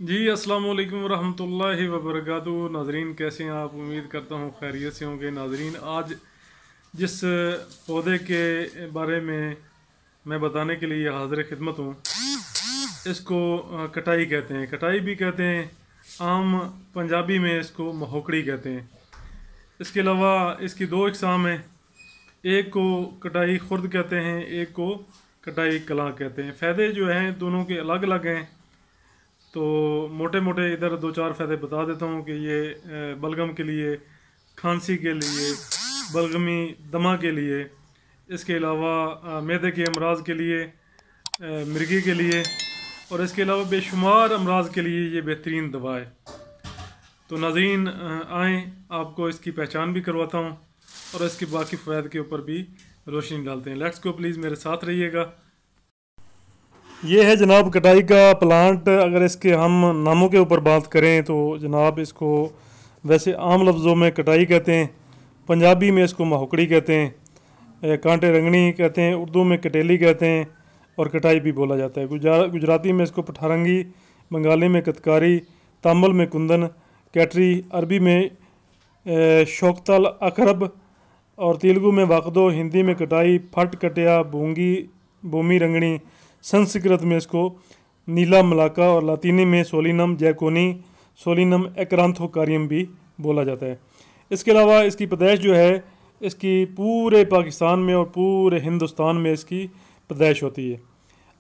जी अस्सलाम वालेकुम रहमतुल्लाहि व बरकातुहू। नाजरीन कैसे हैं आप? उम्मीद करता हूँ खैरियत से होंगे। नाजरीन आज जिस पौधे के बारे में मैं बताने के लिए हाजिर खिदमत हूँ, इसको कटाई कहते हैं। कटाई भी कहते हैं, आम पंजाबी में इसको महोकड़ी कहते हैं। इसके अलावा इसकी दो इकसाम हैं, एक को कटाई खुर्द कहते हैं, एक को कटाई कलां कहते हैं। फ़ायदे जो हैं दोनों के अलग अलग हैं, तो मोटे मोटे इधर दो चार फ़ायदे बता देता हूँ कि ये बलगम के लिए, खांसी के लिए, बलगमी दमा के लिए, इसके अलावा मैदे के अमराज के लिए, मिर्गी के लिए, और इसके अलावा बेशुमार अमराज के लिए ये बेहतरीन दवा है। तो नाज़रीन आएँ, आपको इसकी पहचान भी करवाता हूँ और इसके बाकी फ़वाद के ऊपर भी रोशनी डालते हैं। लेट्स गो, प्लीज़ मेरे साथ रहिएगा। ये है जनाब कटाई का प्लांट। अगर इसके हम नामों के ऊपर बात करें तो जनाब इसको वैसे आम लफ्ज़ों में कटाई कहते हैं, पंजाबी में इसको महोकड़ी कहते हैं, कांटे रंगनी कहते हैं, उर्दू में कटेली कहते हैं और कटाई भी बोला जाता है। गुजराती में इसको पठारंगी, बंगाली में कतकारी, तामिल में कुंदन, कैटरी, अरबी में शौकतल अकरब और तेलुगु में वाकदो, हिंदी में कटाई, फट कटिया, बूंगी, बोमी रंगनी, संस्कृत में इसको नीला मलाका और लातीनी में सोलिनम जैकोनी, सोलिनम एक्रांथोकारियम भी बोला जाता है। इसके अलावा इसकी पैदाइश जो है इसकी पूरे पाकिस्तान में और पूरे हिंदुस्तान में इसकी पैदाइश होती है।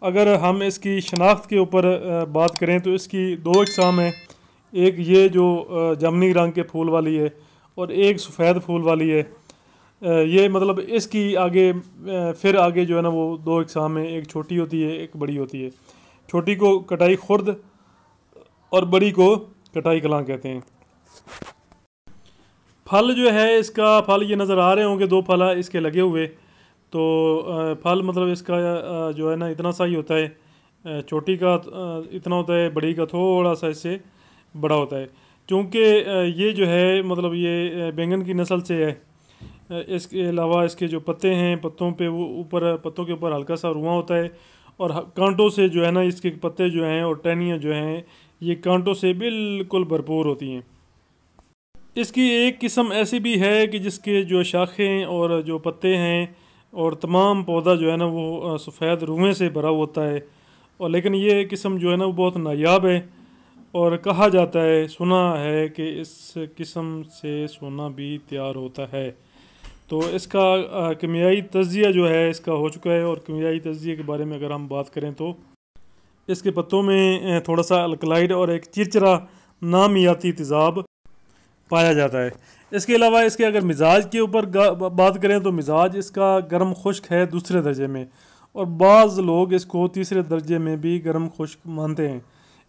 अगर हम इसकी शनाख्त के ऊपर बात करें तो इसकी दो इकसाम हैं, एक ये जो जामनी रंग के फूल वाली है और एक सफ़ेद फूल वाली है। ये मतलब इसकी आगे फिर आगे जो है ना वो दो इकसाम में, एक छोटी होती है एक बड़ी होती है। छोटी को कटाई खुर्द और बड़ी को कटाई कलां कहते हैं। फल जो है इसका, फल ये नज़र आ रहे होंगे, दो फल इसके लगे हुए। तो फल मतलब इसका जो है ना इतना सा ही होता है, छोटी का इतना होता है, बड़ी का थोड़ा सा इससे बड़ा होता है। चूँकि ये जो है मतलब ये बैंगन की नस्ल से है। इसके अलावा इसके जो पत्ते हैं, पत्तों पे वो ऊपर, पत्तों के ऊपर हल्का सा रुआं होता है और कांटों से जो है ना इसके पत्ते जो हैं और टहनियाँ जो हैं ये कांटों से बिल्कुल भरपूर होती हैं। इसकी एक किस्म ऐसी भी है कि जिसके जो शाखें और जो पत्ते हैं और तमाम पौधा जो है ना वो सफ़ेद रुएं से भरा होता है। और लेकिन ये किस्म जो है ना वो बहुत नायाब है और कहा जाता है, सुना है कि इस किस्म से सोना भी तैयार होता है। तो इसका कीमियाई तज़्ज़िया जो है इसका हो चुका है। और कीमियाई तज़्ज़िये के बारे में अगर हम बात करें तो इसके पत्तों में थोड़ा सा अल्कलाइड और एक चिरचिरा नामियाती तेज़ाब पाया जाता है। इसके अलावा इसके अगर मिजाज के ऊपर बात करें तो मिजाज इसका गर्म खुश्क है दूसरे दर्जे में, और बाज़ लोग इसको तीसरे दर्जे में भी गर्म खुश्क मानते हैं।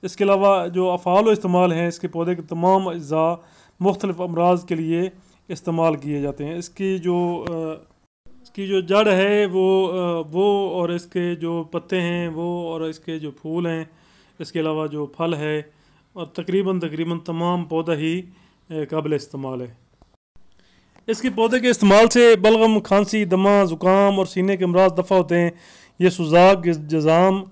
इसके अलावा जो अफ़ाल व इस्तेमाल हैं, इसके पौधे के तमाम अज्जा मुख्तलिफ़ अमराज के लिए इस्तेमाल किए जाते हैं। इसकी जो जड़ है वो और इसके जो पत्ते हैं वो और इसके जो फूल हैं, इसके अलावा जो फल है, और तकरीबन तमाम पौधा ही काबिल इस्तेमाल है। इसके पौधे के इस्तेमाल से बलगम, खांसी, दमा, ज़ुकाम और सीने के अमराज दफ़ा होते हैं। ये सुजाक, जज़ाम,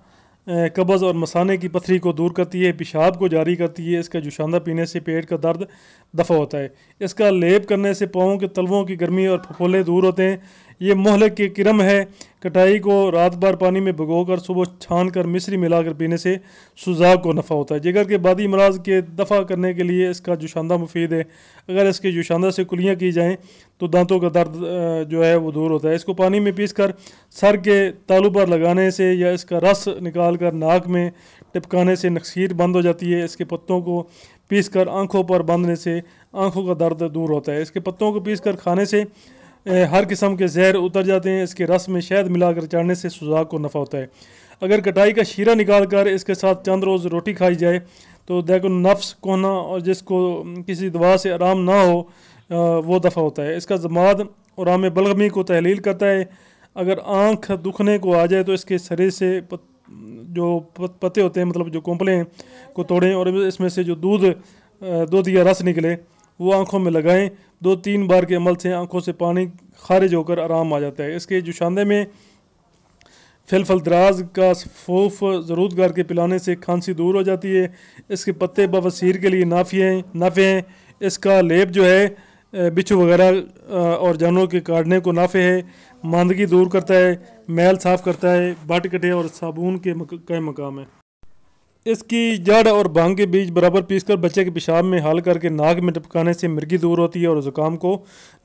कब्ज़ और मसाने की पथरी को दूर करती है, पेशाब को जारी करती है। इसका जुशांदा पीने से पेट का दर्द दफ़ा होता है। इसका लेप करने से पाँवों के तलवों की गर्मी और फफोले दूर होते हैं। ये मोहलक की किरम है। कटाई को रात भर पानी में भिगोकर सुबह छान कर मिश्री मिलाकर पीने से सुजाक को नफ़ा होता है। जिगर के बादी अमराज के दफ़ा करने के लिए इसका जुशांदा मुफीद है। अगर इसके जुशांदा से कुलियाँ की जाएँ तो दांतों का दर्द जो है वो दूर होता है। इसको पानी में पीसकर सर के तालू पर लगाने से या इसका रस निकाल कर नाक में टिपकाने से नक्सीर बंद हो जाती है। इसके पत्तों को पीसकर आँखों पर बांधने से आँखों का दर्द दूर होता है। इसके पत्तों को पीसकर खाने से हर किस्म के जहर उतर जाते हैं। इसके रस में शहद मिलाकर चाड़ने से सुजाक को नफ़ा होता है। अगर कटाई का शीरा निकाल कर इसके साथ चंद रोज़ रोटी खाई जाए तो देखो नफ्स कोहना और जिसको किसी दवा से आराम ना हो वो दफ़ा होता है। इसका जमाद और आम बलगमी को तहलील करता है। अगर आँख दुखने को आ जाए तो इसके सरे से जो पत्ते होते हैं, मतलब जो कोंपले हैं, को तोड़ें और इसमें से जो दूध या रस निकले वो आँखों में लगाएं। 2-3 बार के अमल से आँखों से पानी खारिज होकर आराम आ जाता है। इसके जुशांदे में फिलफल दराज का फूफ ज़रूर करके पिलाने से खांसी दूर हो जाती है। इसके पत्ते बवासीर के लिए नाफ़े हैं। इसका लेप जो है बिच्छू वगैरह और जानवरों के काटने को नाफ़े है। मांदगी दूर करता है, मैल साफ़ करता है, बट कटे और साबुन के मकाम है। इसकी जड़ और भांग के बीज बराबर पीसकर बच्चे के पेशाब में हल करके नाक में टपकाने से मिर्गी दूर होती है और ज़ुकाम को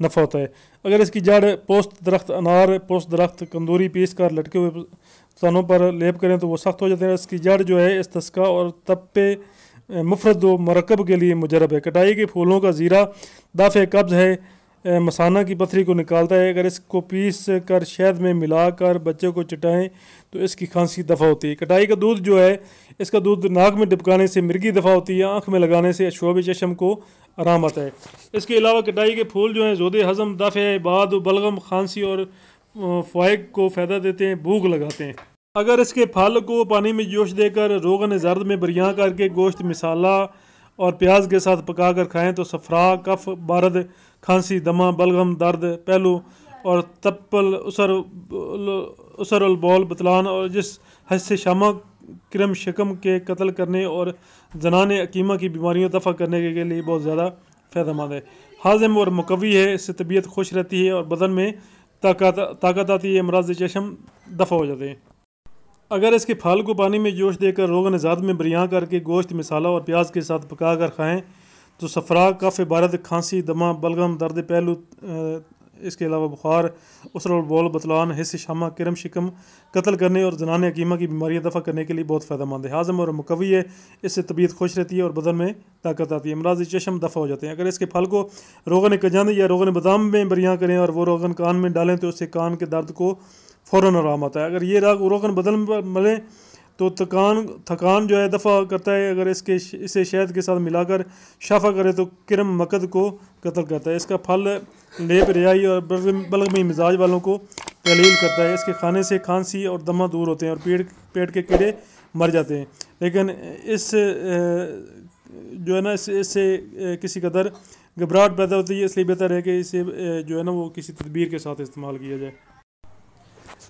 नफ़ा होता है। अगर इसकी जड़ पोस्त दरख्त अनार, पोस्त दरख्त, कंदूरी पीस कर लटके हुए स्थानों पर लेप करें तो वो सख्त हो जाते हैं। इसकी जड़ जो है इस्तस्का और तप्पे मुफरद व मरकब के लिए मुजरब है। कटाई के फूलों का ज़ीरा दाफ़े कब्ज़ है, मसाना की पथरी को निकालता है। अगर इसको पीस कर शहद में मिलाकर बच्चे को चटाएं तो इसकी खांसी दफ़ा होती है। कटाई का दूध जो है, इसका दूध नाक में डिपकाने से मिर्गी दफ़ा होती है। आँख में लगाने से शोब चशम को आराम आता है। इसके अलावा कटाई के फूल जो हैं ज़ोदे हज़म, दाफ़े बाद, बलगम, खांसी और फ़ाइक को फ़ायदा देते हैं, भूख लगाते हैं। अगर इसके फल को पानी में जोश देकर रोगन ज़र्द में बरियाँ करके गोश्त, मिसाला और प्याज के साथ पकाकर खाएं तो सफरा, कफ, बारद, खांसी, दमा, बलगम, दर्द पहलू और तप्पल, उसर बौल, बतलान और जिस हस्से शामा, क्रम शिकम के कत्ल करने और जनाने अकीमा की बीमारियों दफ़ा करने के लिए बहुत ज़्यादा फ़ायदेमंद है। हाजिम और मुकवी है, इससे तबीयत खुश रहती है और बदन में ताकत आती है, अमराज चशम दफ़ा हो जाते हैं। अगर इसके फल को पानी में जोश देकर रोगन ज़ाद में बरियाँ करके गोश्त, मिसाला और प्याज के साथ पका कर खाएँ तो सफरा, कफ, बारद, खांसी, दमा, बलगम, दर्द पहलू, इसके अलावा बुखार, उसर बौल, बतलान, हिस्से शामा, क्रम शिकम कत्ल करने और जनाने अकीमा की बीमारियाँ दफ़ा करने के लिए बहुत फ़ायदेमंद है। हाज़म और मुकवी है, इससे तबीयत खुश रहती है और बदन में ताकत आती है, अमराज चशम दफ़ा हो जाते हैं। अगर इसके फल को रोगन कजंद या रोगन बादाम में बरियाँ करें और वो रोगन कान में डालें तो उससे कान के दर्द को फ़ौरन आराम आता है। अगर ये रोगन बदन में मलें तो थकान जो है दफ़ा करता है। अगर इसे शहद के साथ मिलाकर शाफा करे तो किरम मकद को कत्ल करता है। इसका फल लेप, रियाई और बलगमी मिजाज वालों को तहलील करता है। इसके खाने से खांसी और दमा दूर होते हैं और पेट के कीड़े मर जाते हैं। लेकिन इस जो है ना इससे किसी कदर घबराहट पैदा होती है, इसलिए बेहतर है कि इसे जो है ना वो किसी तदबीर के साथ इस्तेमाल किया जाए।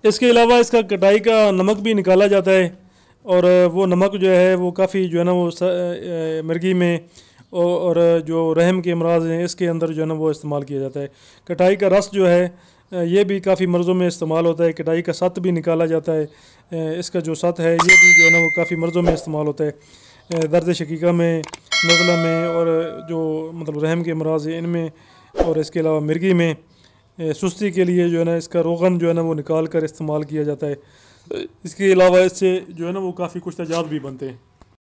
इसके अलावा इसका कटाई का नमक भी निकाला जाता है और वो नमक जो है वो काफ़ी जो है ना वो मिर्गी में और जो रहम के अमराज हैं इसके अंदर जो है ना वो इस्तेमाल किया जाता है। कटाई का रस जो है ये भी काफ़ी मर्ज़ों में इस्तेमाल होता है। कटाई का सत भी निकाला जाता है। इसका जो सत है ये भी जो है ना वो काफ़ी मर्ज़ों में इस्तेमाल होता है। दर्द शकीका में, नज़ला में और जो मतलब रहम के अमराज हैं इनमें, और इसके अलावा मिर्गी में सुस्ती के लिए जो है ना इसका रोगन जो है ना वो निकाल कर इस्तेमाल किया जाता है। इसके अलावा इससे जो है ना वो काफ़ी कुछ तेजाब भी बनते हैं।